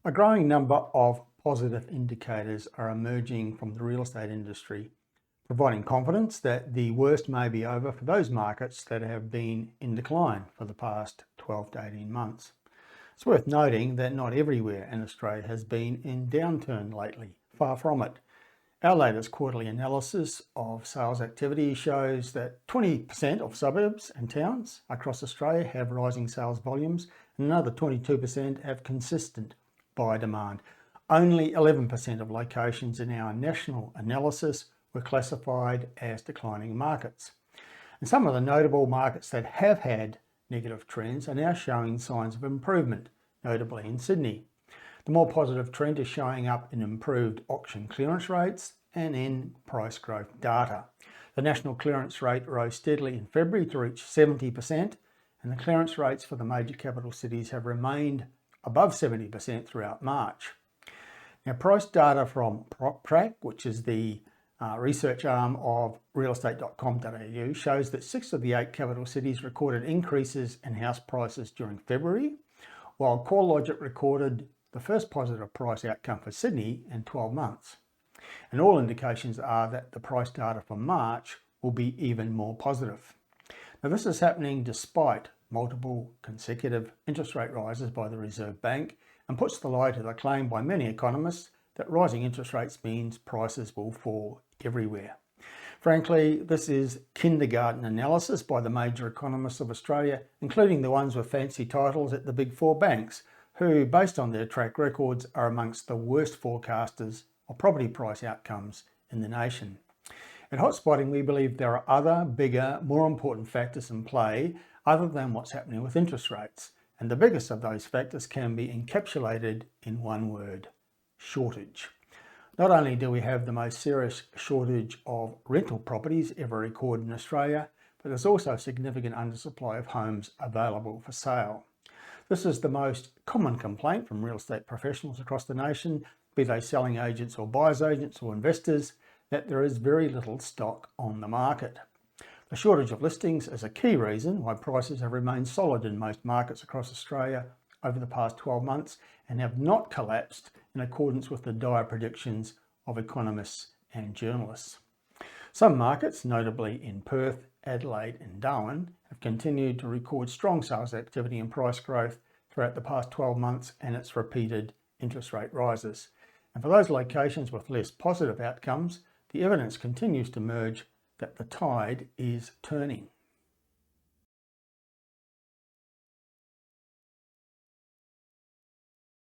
A growing number of positive indicators are emerging from the real estate industry, providing confidence that the worst may be over for those markets that have been in decline for the past 12 to 18 months. It's worth noting that not everywhere in Australia has been in downturn lately, far from it. Our latest quarterly analysis of sales activity shows that 20% of suburbs and towns across Australia have rising sales volumes, and another 22% have consistent buyer demand. Only 11% of locations in our national analysis were classified as declining markets. And some of the notable markets that have had negative trends are now showing signs of improvement, notably in Sydney. The more positive trend is showing up in improved auction clearance rates and in price growth data. The national clearance rate rose steadily in February to reach 70%, and the clearance rates for the major capital cities have remained above 70% throughout March. Now, price data from PropTrack, which is the research arm of realestate.com.au, shows that 6 of the 8 capital cities recorded increases in house prices during February, while CoreLogic recorded the first positive price outcome for Sydney in 12 months. And all indications are that the price data for March will be even more positive. Now, this is happening despite multiple consecutive interest rate rises by the Reserve Bank, and puts the lie to the claim by many economists that rising interest rates means prices will fall everywhere. Frankly, this is kindergarten analysis by the major economists of Australia, including the ones with fancy titles at the big 4 banks, who, based on their track records, are amongst the worst forecasters of property price outcomes in the nation. At Hotspotting, we believe there are other, bigger, more important factors in play other than what's happening with interest rates. And the biggest of those factors can be encapsulated in one word: shortage. Not only do we have the most serious shortage of rental properties ever recorded in Australia, but there's also a significant undersupply of homes available for sale. This is the most common complaint from real estate professionals across the nation, be they selling agents or buyers agents or investors, that there is very little stock on the market. The shortage of listings is a key reason why prices have remained solid in most markets across Australia over the past 12 months and have not collapsed in accordance with the dire predictions of economists and journalists. Some markets, notably in Perth, Adelaide and Darwin, have continued to record strong sales activity and price growth throughout the past 12 months and its repeated interest rate rises. And for those locations with less positive outcomes, the evidence continues to emerge that the tide is turning.